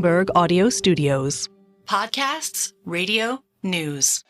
Bloomberg Audio Studios. Podcasts, radio, news.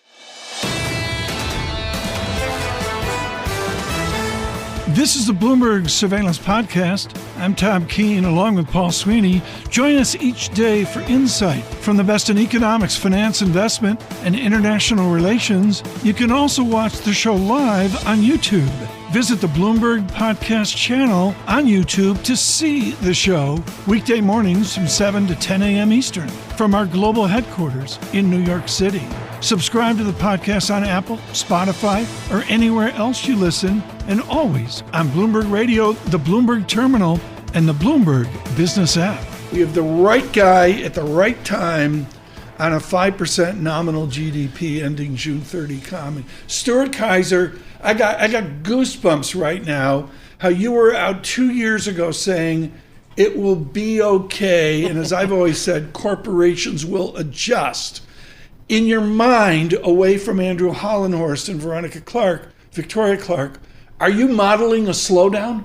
This is the Bloomberg Surveillance Podcast. I'm Tom Keene, along with Paul Sweeney. Join us each day for insight from the best in economics, finance, investment, and international relations. You can also watch the show live on YouTube. Visit the Bloomberg Podcast channel on YouTube to see the show weekday mornings from 7 to 10 a.m. Eastern from our global headquarters in New York City. Subscribe to the podcast on Apple, Spotify, or anywhere else you listen, and always on Bloomberg Radio, the Bloomberg Terminal, and the Bloomberg Business app. We have the right guy at the right time on a 5% nominal GDP ending June 30 comment. Stuart Kaiser, I got goosebumps right now, how you were out 2 years ago saying it will be okay, and as I've always said, corporations will adjust. In your mind, away from Andrew Hollenhorst and Victoria Clark, are you modeling a slowdown?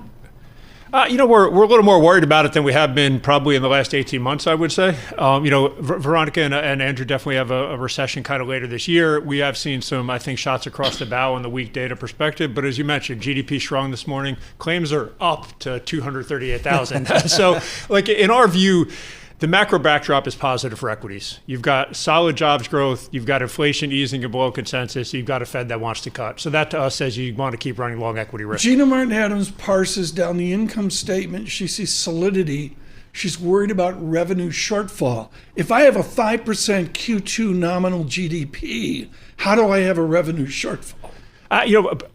We're a little more worried about it than we have been probably in the last 18 months, I would say. Veronica and Andrew definitely have a recession kind of later this year. We have seen some, I think, shots across the bow on the weak data perspective. But as you mentioned, GDP strong this morning. Claims are up to 238,000. So, in our view, the macro backdrop is positive for equities. You've got solid jobs growth. You've got inflation easing below consensus. You've got a Fed that wants to cut. So that to us says you want to keep running long equity risk. Gina Martin Adams parses down the income statement. She sees solidity. She's worried about revenue shortfall. If I have a 5% Q2 nominal GDP, how do I have a revenue shortfall?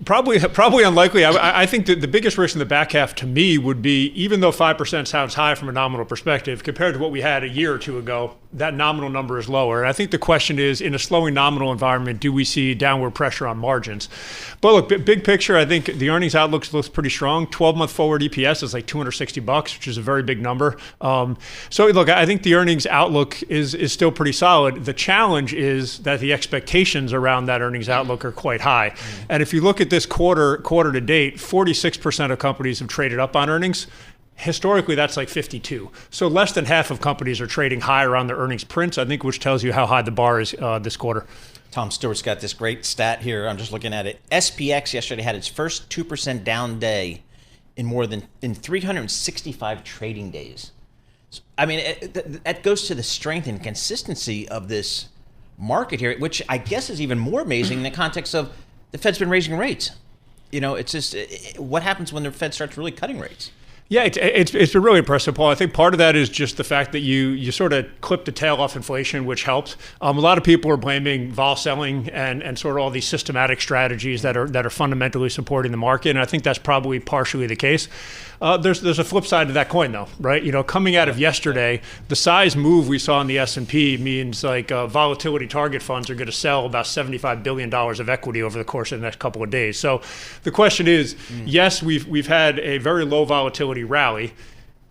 Probably unlikely. I think that the biggest risk in the back half to me would be, even though 5% sounds high from a nominal perspective, compared to what we had a year or two ago, that nominal number is lower. And I think the question is, in a slowing nominal environment, do we see downward pressure on margins? But look, big picture, I think the earnings outlook looks pretty strong. 12-month forward EPS is like $260, which is a very big number. So look, I think the earnings outlook is still pretty solid. The challenge is that the expectations around that earnings outlook are quite high. And if you look at this quarter to date, 46% of companies have traded up on earnings. Historically, that's like 52. So less than half of companies are trading higher on their earnings prints, I think, which tells you how high the bar is this quarter. Tom Stewart's got this great stat here. I'm just looking at it. SPX yesterday had its first 2% down day in 365 trading days. So, I mean, that goes to the strength and consistency of this market here, which I guess is even more amazing in the context of the Fed's been raising rates. It's just what happens when the Fed starts really cutting rates? Yeah, it's been really impressive, Paul. I think part of that is just the fact that you sort of clipped the tail off inflation, which helped. A lot of people are blaming vol selling and sort of all these systematic strategies that are fundamentally supporting the market, and I think that's probably partially the case. There's a flip side to that coin, though, right? Coming out of yesterday, the size move we saw in the S&P means volatility target funds are going to sell about $75 billion of equity over the course of the next couple of days. So the question is, yes, we've had a very low volatility rally.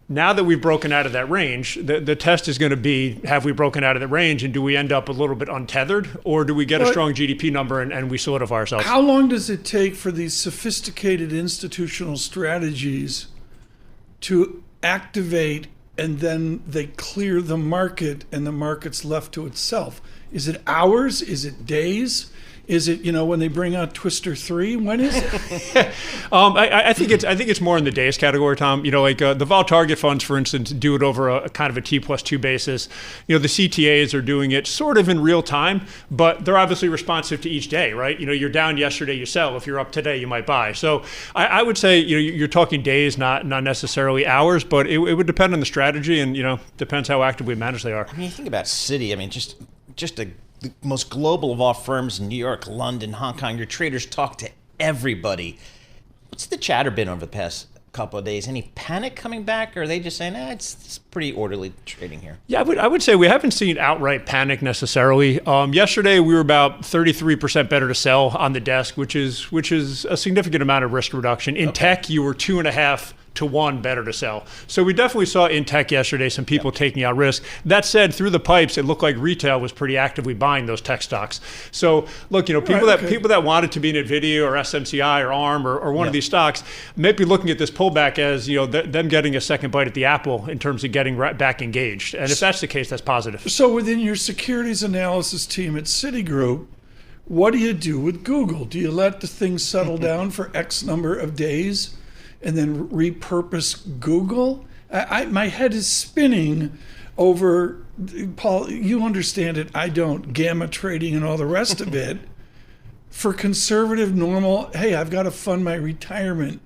Now that we've broken out of that range, the test is going to be, have we broken out of the range, and do we end up a little bit untethered, or do we get a strong GDP number and we solidify ourselves? How long does it take for these sophisticated institutional strategies to activate, and then they clear the market and the market's left to itself? Is it hours? Is it days? Is it, when they bring out Twister 3? When is it? I think it's more in the days category, Tom. The vol target funds, for instance, do it over a kind of a T+2 basis. The CTAs are doing it sort of in real time, but they're obviously responsive to each day, right? You're down yesterday, you sell. If you're up today, you might buy. So I would say, you're talking days, not necessarily hours, but it would depend on the strategy and, depends how actively managed they are. I mean, you think about Citi, just the most global of all firms in New York, London, Hong Kong. Your traders talk to everybody. What's the chatter been over the past couple of days? Any panic coming back, or are they just saying, it's pretty orderly trading here? Yeah, I would say we haven't seen outright panic necessarily. Yesterday, we were about 33% better to sell on the desk, which is a significant amount of risk reduction. In tech, you were 2.5 to 1 better to sell. So we definitely saw in tech yesterday some people taking out risk. That said, through the pipes, it looked like retail was pretty actively buying those tech stocks. So look, people that wanted to be in NVIDIA or SMCI or ARM or one of these stocks may be looking at this pullback as them getting a second bite at the apple in terms of getting right back engaged. And if that's the case, that's positive. So within your securities analysis team at Citigroup, what do you do with Google? Do you let the thing settle down for X number of days and then repurpose Google? My head is spinning over, Paul, you understand it, I don't, gamma trading and all the rest of it. For conservative, normal, hey, I've got to fund my retirement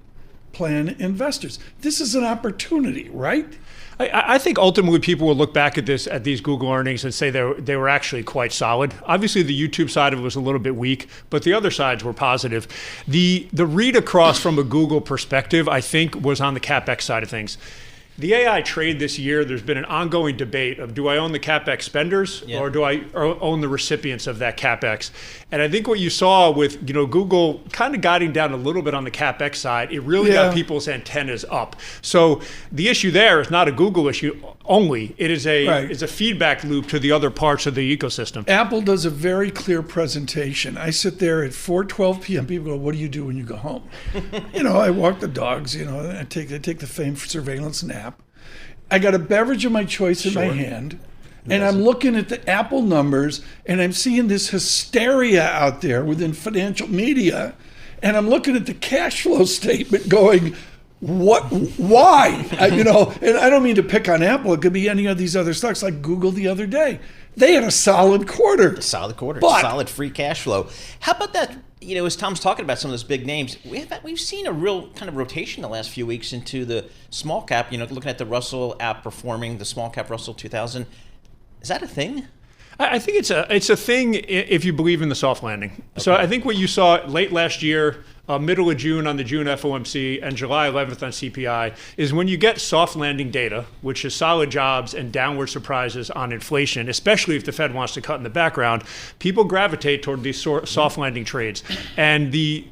plan investors. This is an opportunity, right? I think ultimately people will look back at these Google earnings and say they were actually quite solid. Obviously, the YouTube side of it was a little bit weak, but the other sides were positive. The read across from a Google perspective, I think, was on the CapEx side of things. The AI trade this year, there's been an ongoing debate of, do I own the CapEx spenders or do I own the recipients of that CapEx? And I think what you saw with Google kind of guiding down a little bit on the CapEx side, it really got people's antennas up. So the issue there is not a Google issue only. It is a feedback loop to the other parts of the ecosystem. Apple does a very clear presentation. I sit there at 4:12 p.m. People go, what do you do when you go home? I walk the dogs, and I take the famed surveillance nap. I got a beverage of my choice in my hand, and I'm looking at the Apple numbers, and I'm seeing this hysteria out there within financial media, and I'm looking at the cash flow statement going, why? And I don't mean to pick on Apple. It could be any of these other stocks, like Google the other day. They had a solid quarter. Solid free cash flow. How about that? As Tom's talking about some of those big names, we've seen a real kind of rotation the last few weeks into the small cap. Looking at the Russell outperforming the small cap Russell 2000. Is that a thing? I think it's a thing if you believe in the soft landing. Okay. So I think what you saw late last year, middle of June on the June FOMC and July 11th on CPI, is when you get soft landing data, which is solid jobs and downward surprises on inflation, especially if the Fed wants to cut in the background, people gravitate toward these soft landing trades. And the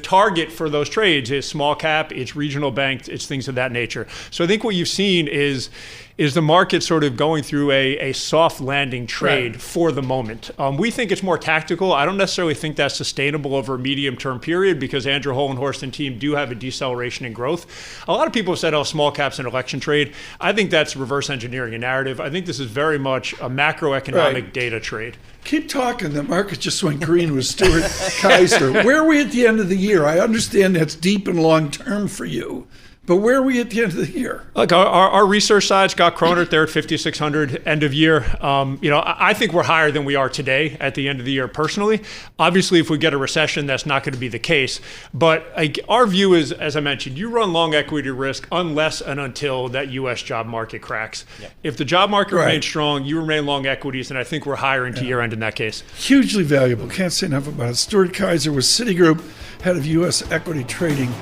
target for those trades is small cap, it's regional banks, it's things of that nature. So I think what you've seen is the market sort of going through a soft landing trade for the moment. We think it's more tactical. I don't necessarily think that's sustainable over a medium-term period because Andrew Hohenhorst and team do have a deceleration in growth. A lot of people have said, small cap's an election trade. I think that's reverse engineering a narrative. I think this is very much a macroeconomic data trade. Keep talking. The market just went green with Stuart Kaiser. Where are we at the end of the year? I understand that's deep and long term for you. But where are we at the end of the year? Look, our research side, Scott Cronert, they're at 5,600 end of year. I think we're higher than we are today at the end of the year personally. Obviously, if we get a recession, that's not going to be the case. But our view is, as I mentioned, you run long equity risk unless and until that U.S. job market cracks. Yep. If the job market remains strong, you remain long equities, and I think we're higher into year end in that case. Hugely valuable. Can't say enough about it. Stuart Kaiser with Citigroup, head of U.S. equity trading.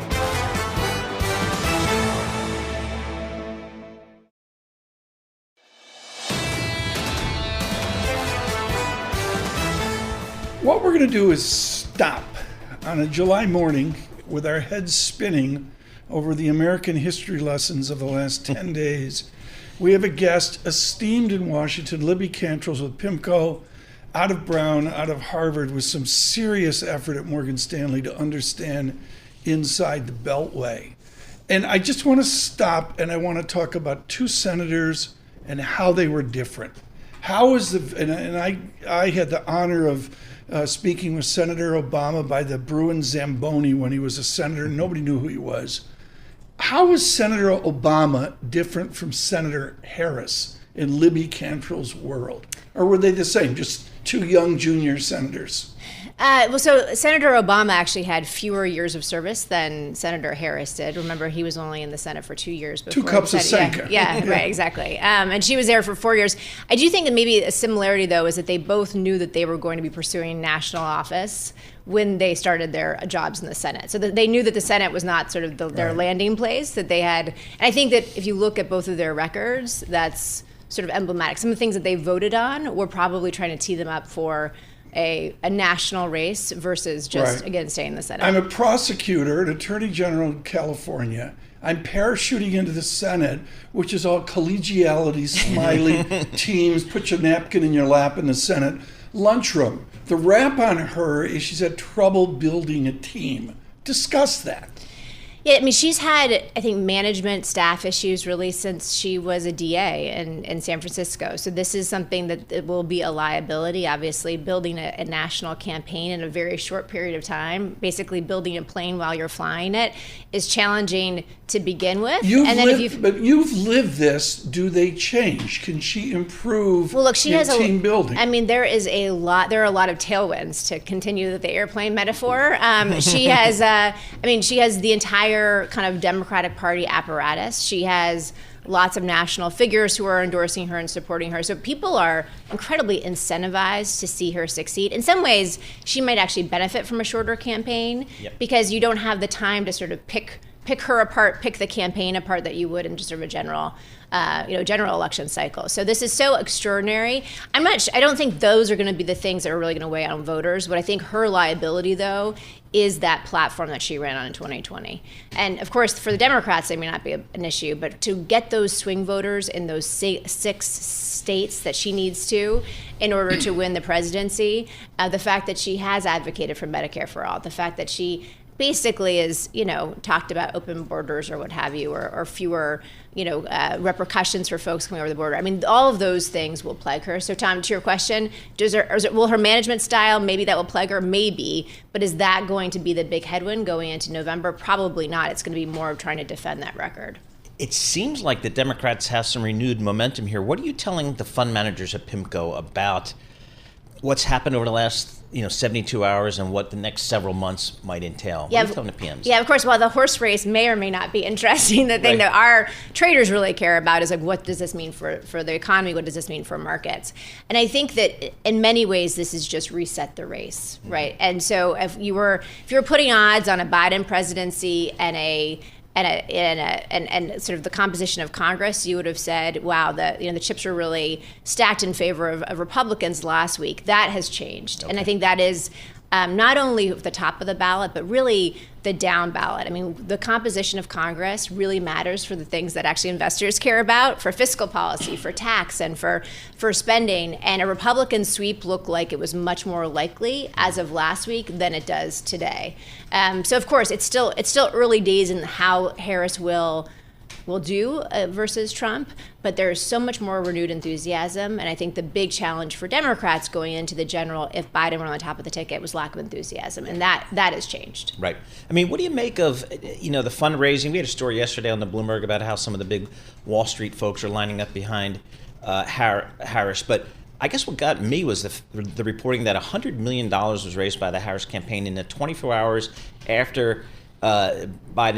What we're going to do is stop on a July morning with our heads spinning over the American history lessons of the last 10 days. We have a guest esteemed in Washington, Libby Cantrill with PIMCO, out of Brown, out of Harvard, with some serious effort at Morgan Stanley to understand inside the Beltway. And I just want to stop and I want to talk about two senators and how they were different. How is I had the honor of speaking with Senator Obama by the Bruin Zamboni when he was a senator. Nobody knew who he was. How is Senator Obama different from Senator Harris in Libby Cantrill's world? Or were they the same, just two young junior senators? So Senator Obama actually had fewer years of service than Senator Harris did. Remember, he was only in the Senate for 2 years before. 2 cups of Senka. Yeah, right, exactly. And she was there for 4 years. I do think that maybe a similarity, though, is that they both knew that they were going to be pursuing national office when they started their jobs in the Senate. So that they knew that the Senate was not sort of their landing place, that they had. And I think that if you look at both of their records, that's sort of emblematic. Some of the things that they voted on were probably trying to tee them up for a national race versus just, again, staying in the Senate. I'm a prosecutor, an attorney general in California. I'm parachuting into the Senate, which is all collegiality, smiley teams, put your napkin in your lap in the Senate lunchroom. The rap on her is she's had trouble building a team. Discuss that. Yeah, I mean, she's had, I think, management staff issues really since she was a DA in San Francisco. So this is something that will be a liability. Obviously, building a national campaign in a very short period of time, basically building a plane while you're flying it, is challenging to begin with. But you've lived this. Do they change? Can she improve team building? I mean, there are a lot of tailwinds, to continue the airplane metaphor. She has, she has the entire kind of Democratic Party apparatus. She has lots of national figures who are endorsing her and supporting her. So people are incredibly incentivized to see her succeed. In some ways, she might actually benefit from a shorter campaign because you don't have the time to sort of pick her apart, pick the campaign apart that you would in just sort of a general election cycle. So this is so extraordinary. I don't think those are going to be the things that are really going to weigh on voters. What I think her liability, though, is that platform that she ran on in 2020. And of course, for the Democrats, it may not be an issue, but to get those swing voters in those 6 states that she needs to in order to win the presidency, the fact that she has advocated for Medicare for all, the fact that she basically is, talked about open borders or what have you, or fewer, repercussions for folks coming over the border. I mean, all of those things will plague her. So, Tom, to your question, will her management style, maybe that will plague her? Maybe. But is that going to be the big headwind going into November? Probably not. It's going to be more of trying to defend that record. It seems like the Democrats have some renewed momentum here. What are you telling the fund managers at PIMCO about what's happened over the last 72 hours and what the next several months might entail? What are you telling the PMs? Yeah, of course. While the horse race may or may not be interesting, the thing that our traders really care about is like, what does this mean for the economy? What does this mean for markets? And I think that in many ways, this is just reset the race, right? And so if you were putting odds on a Biden presidency and sort of the composition of Congress, you would have said, wow, the chips are really stacked in favor of Republicans last week. That has changed. Okay. And I think that is not only the top of the ballot, but really the down ballot. I mean, the composition of Congress really matters for the things that actually investors care about, for fiscal policy, for tax, and for spending. And a Republican sweep looked like it was much more likely as of last week than it does today. So of course, it's still early days in how Harris will do versus Trump, but there's so much more renewed enthusiasm. And I think the big challenge for Democrats going into the general, if Biden were on the top of the ticket, was lack of enthusiasm. And that has changed. Right. I mean, what do you make of, the fundraising? We had a story yesterday on the Bloomberg about how some of the big Wall Street folks are lining up behind Harris. But I guess what got me was the reporting that $100 million was raised by the Harris campaign in the 24 hours after Biden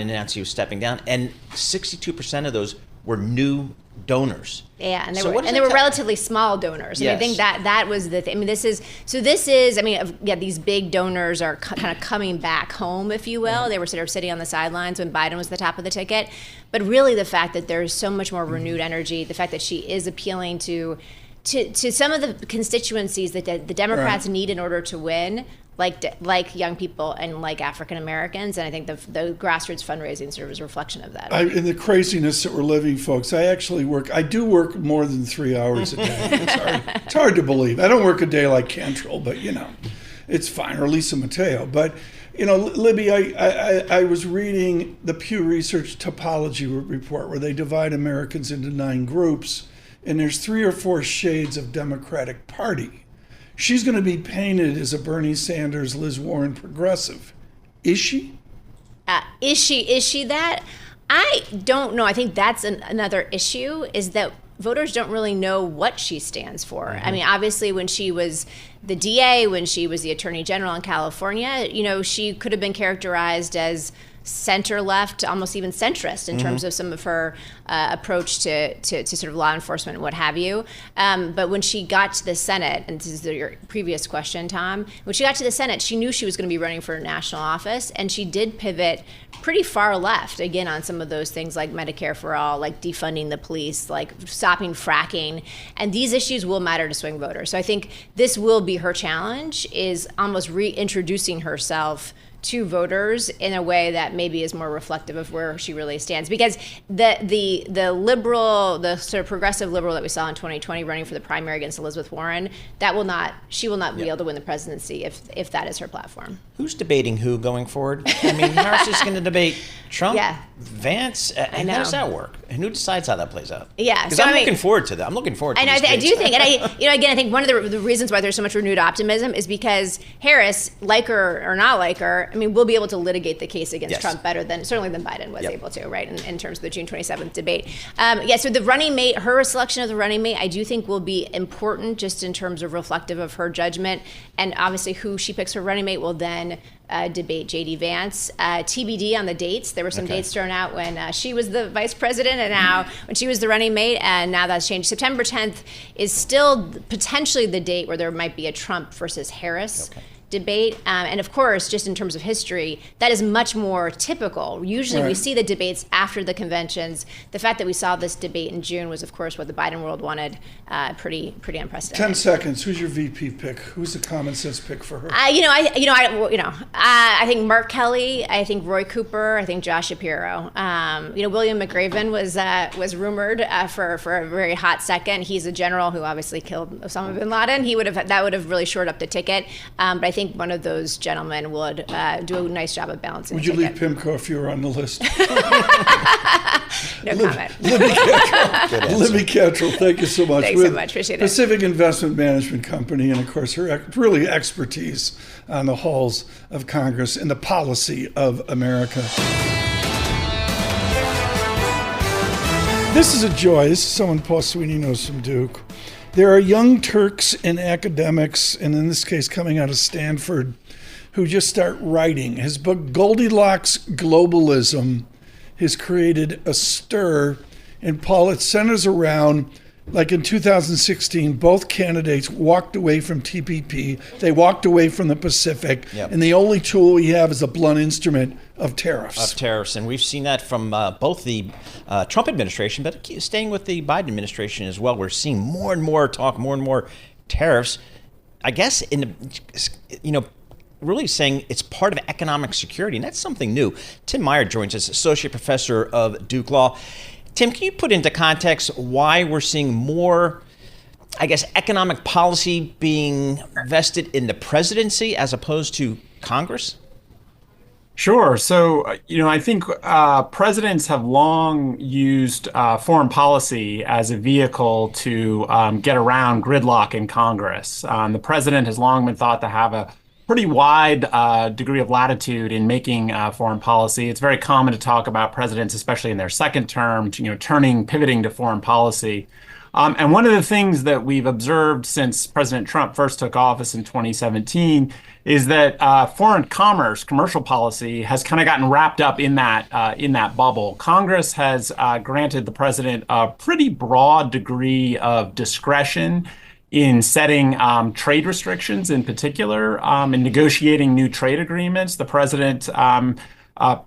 announced he was stepping down, and 62% of those were new donors. Yeah, and they were relatively small donors. Yes. I think that was the thing. I mean, these big donors are kind of coming back home, if you will. Mm-hmm. They were sort of sitting on the sidelines when Biden was the top of the ticket. But really, the fact that there's so much more renewed energy, the fact that she is appealing to some of the constituencies that the Democrats need in order to win, like young people and like African Americans, and I think the grassroots fundraising sort of is a reflection of that. In the craziness that we're living, folks, I do work more than 3 hours a day. It's hard to believe. I don't work a day like Cantrill, but it's fine, or Lisa Mateo. But Libby, I was reading the Pew Research Topology report where they divide Americans into 9 groups, and there's 3 or 4 shades of Democratic Party. She's going to be painted as a Bernie Sanders, Liz Warren progressive. Is she? Is she that? I don't know. I think that's another issue, is that voters don't really know what she stands for. Mm-hmm. I mean, obviously, when she was the DA, when she was the Attorney General in California, she could have been characterized as center-left, almost even centrist in terms of some of her approach to sort of law enforcement and what have you. But when she got to the Senate, and this is your previous question, Tom, when she got to the Senate, she knew she was going to be running for national office, and she did pivot pretty far left, again, on some of those things like Medicare for all, like defunding the police, like stopping fracking. And these issues will matter to swing voters. So I think this will be her challenge, is almost reintroducing herself to voters in a way that maybe is more reflective of where she really stands. Because the liberal, the sort of progressive liberal that we saw in 2020 running for the primary against Elizabeth Warren, she will not be able to win the presidency if that is her platform. Who's debating who going forward? I mean, Harris is going to debate Trump, Vance, and how does that work? And who decides how that plays out? Yeah, because I'm looking forward to that. I'm looking forward to this. I do think, and I think one of the reasons why there's so much renewed optimism is because Harris, like her or not like her, I mean, will be able to litigate the case against Trump better than Biden was able to, right, in terms of the June 27th debate. So the running mate, her selection of the running mate, I do think will be important just in terms of reflective of her judgment. And obviously who she picks her running mate will then debate J.D. Vance. TBD on the dates. There were some dates thrown out when she was the vice president and now when she was the running mate, and now that's changed. September 10th is still potentially the date where there might be a Trump versus Harris debate. And of course, just in terms of history, that is much more typical. Usually we see the debates after the conventions. The fact that we saw this debate in June was, of course, what the Biden world wanted. Pretty unprecedented. 10 seconds. Who's your VP pick? Who's the common sense pick for her? I think Mark Kelly. I think Roy Cooper. I think Josh Shapiro. William McRaven was rumored for a very hot second. He's a general who obviously killed Osama bin Laden. That would have really shored up the ticket. But I think one of those gentlemen would do a nice job of balancing. Would you leave PIMCO if you were on the list? No comment. Libby Cantrill, thank you so much. Thanks so much. Appreciate it. Pacific Investment Management Company, and of course her really expertise on the halls of Congress and the policy of America. This is a joy. This is someone Paul Sweeney knows from Duke. There are young Turks and academics, and in this case coming out of Stanford, who just start writing. His book, Goldilocks Globalism, has created a stir. And Paul, it centers around, like in 2016, both candidates walked away from TPP. They walked away from the Pacific. And the only tool we have is a blunt instrument of tariffs. And we've seen that from both the Trump administration, but staying with the Biden administration as well. We're seeing more and more talk, more and more tariffs. I guess really saying it's part of economic security, and that's something new. Tim Meyer joins us, associate professor of Duke Law. Tim, can you put into context why we're seeing more, I guess, economic policy being vested in the presidency as opposed to Congress? Sure. So, I think presidents have long used foreign policy as a vehicle to get around gridlock in Congress. The president has long been thought to have a pretty wide degree of latitude in making foreign policy. It's very common to talk about presidents, especially in their second term, pivoting to foreign policy. And one of the things that we've observed since President Trump first took office in 2017 is that foreign commerce, commercial policy, has kind of gotten wrapped up in that bubble. Congress has granted the president a pretty broad degree of discretion in setting trade restrictions, in particular, in negotiating new trade agreements. The president,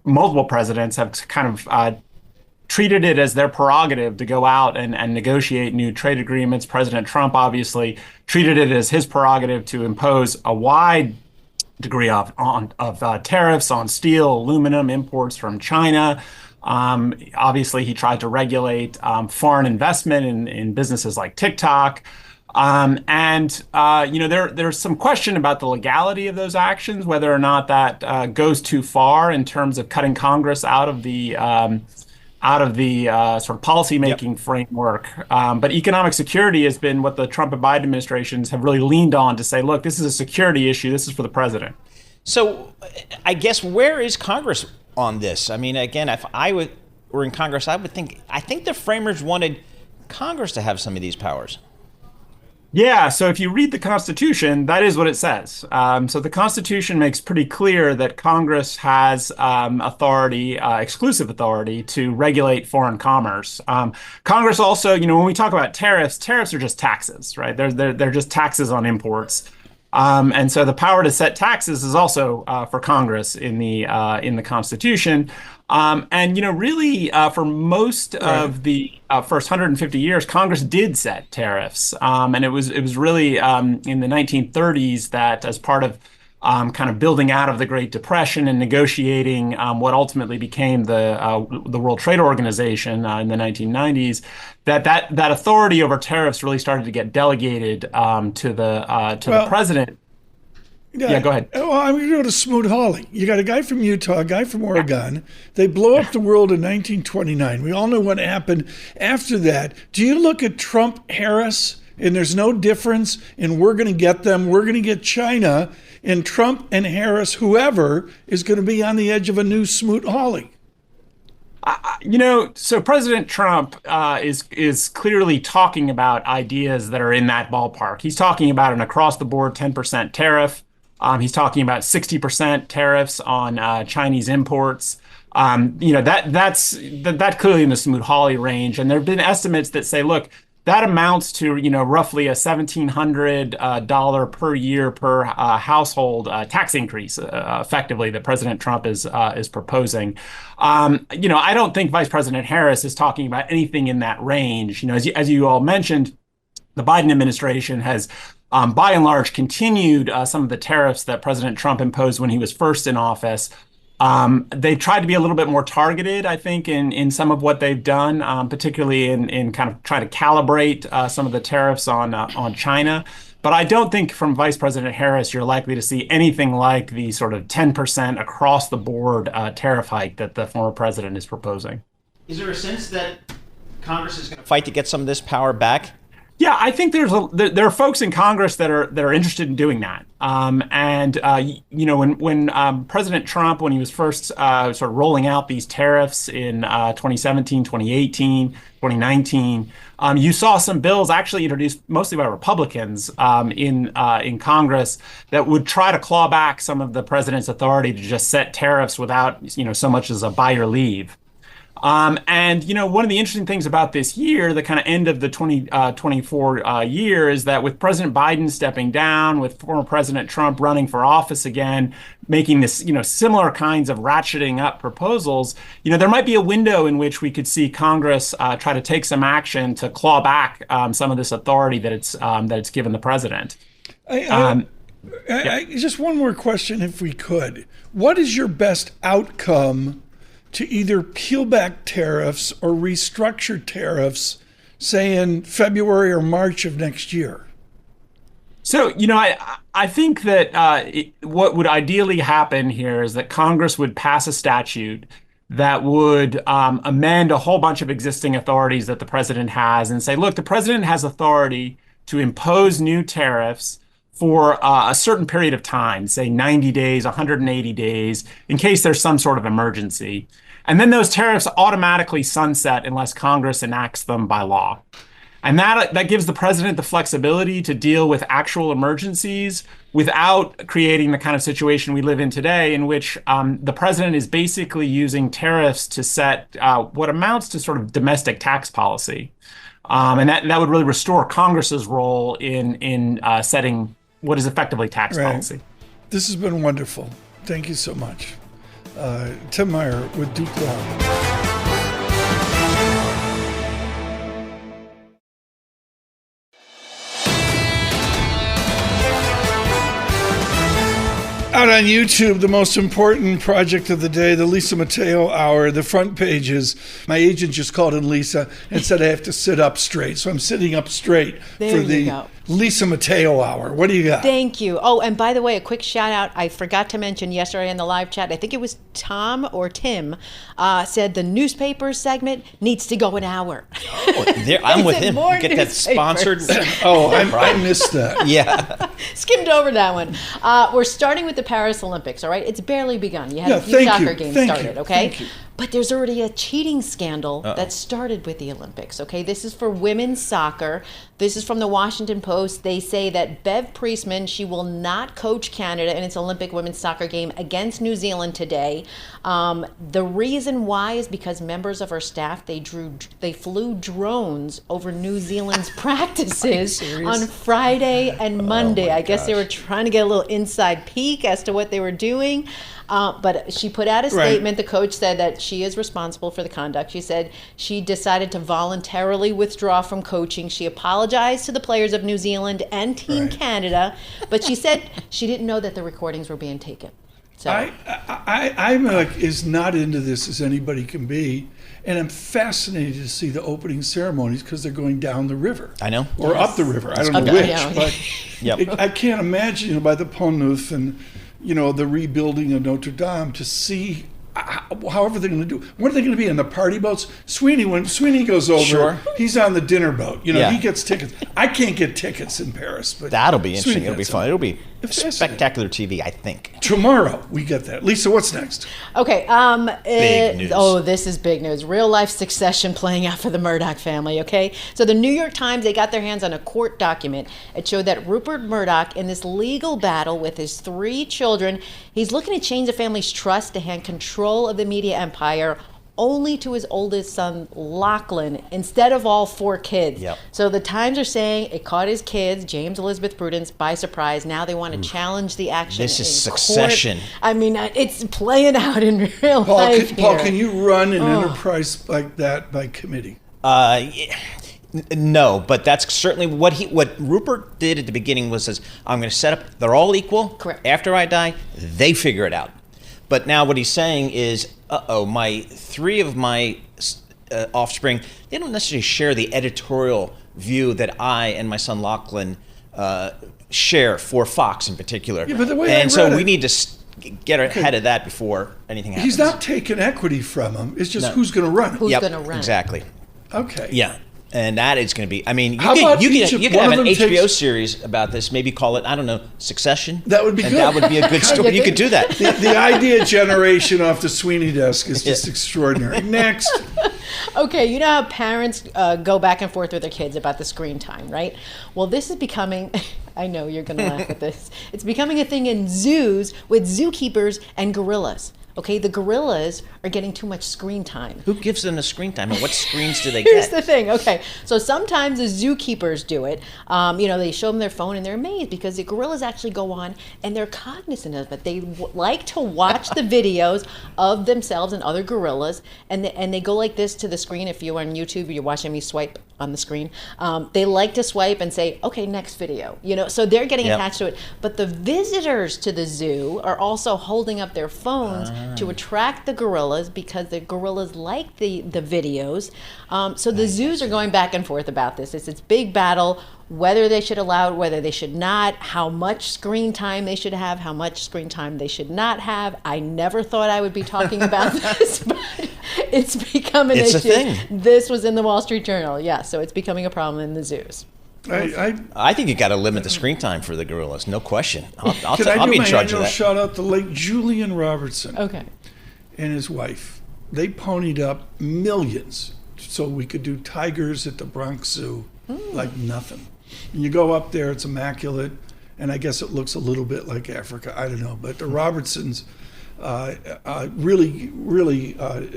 multiple presidents have kind of treated it as their prerogative to go out and negotiate new trade agreements. President Trump obviously treated it as his prerogative to impose a wide degree of tariffs on steel, aluminum imports from China. Obviously, he tried to regulate foreign investment in businesses like TikTok. There's some question about the legality of those actions, whether or not that goes too far in terms of cutting Congress out of the sort of policymaking framework. But economic security has been what the Trump and Biden administrations have really leaned on to say, look, this is a security issue. This is for the president. So I guess where is Congress on this? I mean, again, if I were in Congress, I think the framers wanted Congress to have some of these powers. Yeah, so if you read the Constitution, that is what it says. So the Constitution makes pretty clear that Congress has authority, exclusive authority, to regulate foreign commerce. Congress also, when we talk about tariffs are just taxes, right? They're just taxes on imports. And so the power to set taxes is also for Congress in the Constitution. Really, for most of the first 150 years, Congress did set tariffs. And it was really in the 1930s that, as part of kind of building out of the Great Depression and negotiating what ultimately became the World Trade Organization in the 1990s, that authority over tariffs really started to get delegated to the president. Yeah, go ahead. Well, I'm going to go to Smoot-Hawley. You got a guy from Utah, a guy from Oregon. They blow up the world in 1929. We all know what happened after that. Do you look at Trump-Harris, and there's no difference in we're going to get them, we're going to get China, and Trump and Harris, whoever, is going to be on the edge of a new Smoot-Hawley? So President Trump is clearly talking about ideas that are in that ballpark. He's talking about an across-the-board 10% tariff. He's talking about 60% tariffs on Chinese imports. That's clearly in the Smoot-Hawley range. And there have been estimates that say, look, that amounts to roughly a $1,700 per year per household tax increase, effectively, that President Trump is proposing. I don't think Vice President Harris is talking about anything in that range. As you all mentioned, the Biden administration has by and large continued some of the tariffs that President Trump imposed when he was first in office. They've tried to be a little bit more targeted, I think, in some of what they've done, particularly in kind of trying to calibrate some of the tariffs on China. But I don't think from Vice President Harris you're likely to see anything like the sort of 10% across the board tariff hike that the former president is proposing. Is there a sense that Congress is going to fight to get some of this power back? Yeah, I think there are folks in Congress that are interested in doing that. When President Trump, when he was first sort of rolling out these tariffs in 2017, 2018, 2019, you saw some bills actually introduced mostly by Republicans in Congress that would try to claw back some of the president's authority to just set tariffs without so much as a buy or leave. One of the interesting things about this year, the kind of end of the 2024 year, is that with President Biden stepping down, with former President Trump running for office again, making this, similar kinds of ratcheting up proposals, there might be a window in which we could see Congress try to take some action to claw back some of this authority that it's given the president. Just one more question, if we could. What is your best outcome to either peel back tariffs or restructure tariffs, say in February or March of next year? So, I think that what would ideally happen here is that Congress would pass a statute that would amend a whole bunch of existing authorities that the president has and say, look, the president has authority to impose new tariffs for a certain period of time, say 90 days, 180 days, in case there's some sort of emergency. And then those tariffs automatically sunset unless Congress enacts them by law. And that gives the president the flexibility to deal with actual emergencies without creating the kind of situation we live in today, in which the president is basically using tariffs to set what amounts to sort of domestic tax policy. And that would really restore Congress's role in setting what is effectively tax policy. This has been wonderful. Thank you so much. Tim Meyer with Duke Law. Out on YouTube, the most important project of the day, the Lisa Mateo Hour. The front page is, my agent just called in Lisa and said I have to sit up straight. So I'm sitting up straight for the Lisa Mateo Hour. What do you got? Thank you. Oh, and by the way, a quick shout out. I forgot to mention yesterday in the live chat, I think it was Tom or Tim, said the newspaper segment needs to go an hour. I'm with him. Get that sponsored. I missed that. Yeah. Skimmed over that one. We're starting with the Paris Olympics, all right? It's barely begun. You had a few soccer games started, okay? But there's already a cheating scandal that started with the Olympics, okay? This is for women's soccer. This is from the Washington Post. They say that Bev Priestman, she will not coach Canada in its Olympic women's soccer game against New Zealand today. The reason why is because members of her staff, they flew drones over New Zealand's practices on Friday and Monday. I guess they were trying to get a little inside peek as to what they were doing. But she put out a statement. The coach said that she is responsible for the conduct. She said she decided to voluntarily withdraw from coaching. She apologized to the players of New Zealand and Team Canada, but she said she didn't know that the recordings were being taken. So I'm like as not into this as anybody can be, and I'm fascinated to see the opening ceremonies because they're going down the river. I know. Or up the river. I don't know which, but I can't imagine, by the Pont Neuf and the rebuilding of Notre Dame, to see however they're going to do. What are they going to be, in the party boats? When Sweeney goes over, he's on the dinner boat. He gets tickets. I can't get tickets in Paris, but that'll be interesting. It'll be fun. It'll be spectacular TV, I think. Tomorrow we get that. Lisa, what's next? Okay. Big news. Oh, this is big news. Real life succession playing out for the Murdoch family. Okay. So the New York Times, they got their hands on a court document. It showed that Rupert Murdoch, in this legal battle with his 3 children, he's looking to change the family's trust to hand control of the media empire only to his oldest son, Lachlan, instead of all 4 kids. Yep. So the Times are saying it caught his kids, James, Elizabeth, Prudence, by surprise. Now they want to challenge the action. This is Succession. Court. I mean, it's playing out in real life. Paul, can you run an enterprise like that by committee? No, but that's certainly what Rupert did at the beginning was says, I'm going to set up, they're all equal. Correct. After I die, they figure it out. But now what he's saying is, my 3 of my offspring, they don't necessarily share the editorial view that I and my son Lachlan share for Fox in particular. Yeah, but the way we need to get ahead of that before anything happens. He's not taking equity from him. It's just who's going to run it. Who's going to run exactly. Okay. Yeah. And that is going to be, I mean, you could have an HBO series about this, maybe call it, I don't know, Succession. That would be good. That would be a good story. You could do that. The idea generation off the Sweeney desk is just extraordinary. Next. Okay, you know how parents go back and forth with their kids about the screen time, right? Well, this is becoming, I know you're going to laugh at this, it's becoming a thing in zoos with zookeepers and gorillas. Okay, the gorillas are getting too much screen time. Who gives them the screen time, and what screens do they Here's get? the thing. Okay, so sometimes the zookeepers do it. They show them their phone, and they're amazed because the gorillas actually go on, and they're cognizant of it. They like to watch the videos of themselves and other gorillas, and they go like this to the screen. If you're on YouTube, you're watching me swipe on the screen. They like to swipe and say, "Okay, next video." So they're getting attached to it. But the visitors to the zoo are also holding up their phones to attract the gorillas because the gorillas like the videos. So the zoos are going back and forth about this. It's this big battle, whether they should allow it, whether they should not, how much screen time they should have, how much screen time they should not have. I never thought I would be talking about this, but it's become an issue. It's a thing. This was in the Wall Street Journal. Yeah, so it's becoming a problem in the zoos. I think you got to limit the screen time for the gorillas, no question. I'll Can be in charge of I do my annual that. shout out to late Julian Robertson and his wife. They ponied up millions so we could do tigers at the Bronx Zoo like nothing. And you go up there, it's immaculate, and I guess it looks a little bit like Africa. I don't know, but the Robertsons really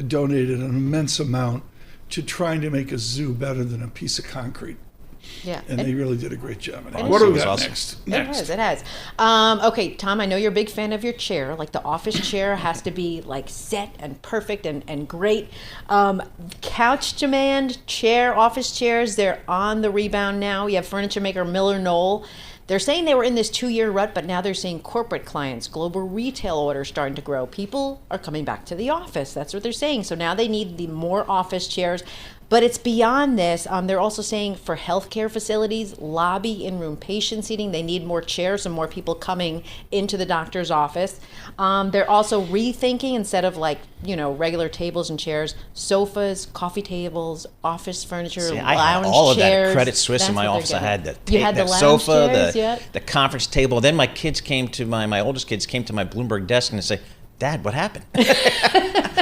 donated an immense amount to trying to make a zoo better than a piece of concrete. Yeah. And they really did a great job. What do we got next? It has. Okay, Tom, I know you're a big fan of your chair. Like the office chair has to be like set and perfect and great. Couch demand, office chairs, they're on the rebound now. You have furniture maker Miller Knoll. They're saying they were in this 2-year rut, but now they're seeing corporate clients, global retail orders starting to grow. People are coming back to the office. That's what they're saying. So now they need the more office chairs. But it's beyond this. They're also saying for healthcare facilities, lobby, in-room patient seating, they need more chairs and more people coming into the doctor's office. They're also rethinking, instead of regular tables and chairs, sofas, coffee tables, office furniture, lounge chairs. I had all of that at Credit Suisse in my office. I had the sofa, the conference table. Then my kids came to my oldest kids came to my Bloomberg desk and they say, "Dad, what happened?"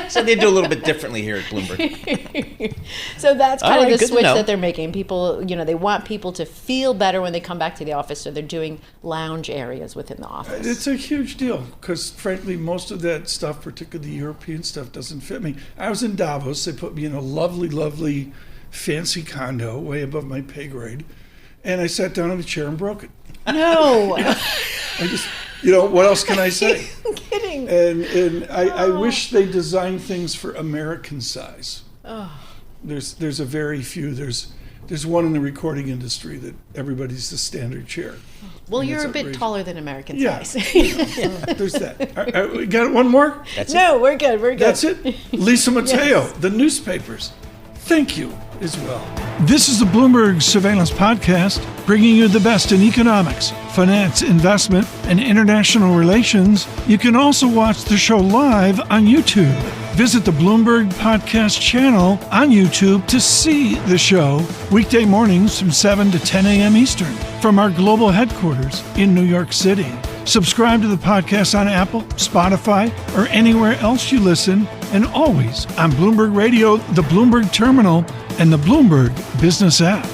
So they do a little bit differently here at Bloomberg. So that's kind of the switch that they're making. People, they want people to feel better when they come back to the office, so they're doing lounge areas within the office. It's a huge deal because, frankly, most of that stuff, particularly the European stuff, doesn't fit me. I was in Davos. They put me in a lovely, lovely, fancy condo way above my pay grade, and I sat down in a chair and broke it. No. What else can I say? I'm kidding. And I wish they designed things for American size. Oh. There's a very few. There's one in the recording industry that everybody's the standard chair. Well, you're a bit taller than American size. There's that. We got one more? That's it. We're good. We're good. That's it? Lisa Mateo, the newspapers. Thank you as well. This is the Bloomberg Surveillance Podcast, bringing you the best in economics, finance, investment, and international relations. You can also watch the show live on YouTube. Visit the Bloomberg Podcast channel on YouTube to see the show weekday mornings from 7 to 10 a.m. Eastern from our global headquarters in New York City. Subscribe to the podcast on Apple, Spotify, or anywhere else you listen, and always on Bloomberg Radio, the Bloomberg Terminal, and the Bloomberg Business app.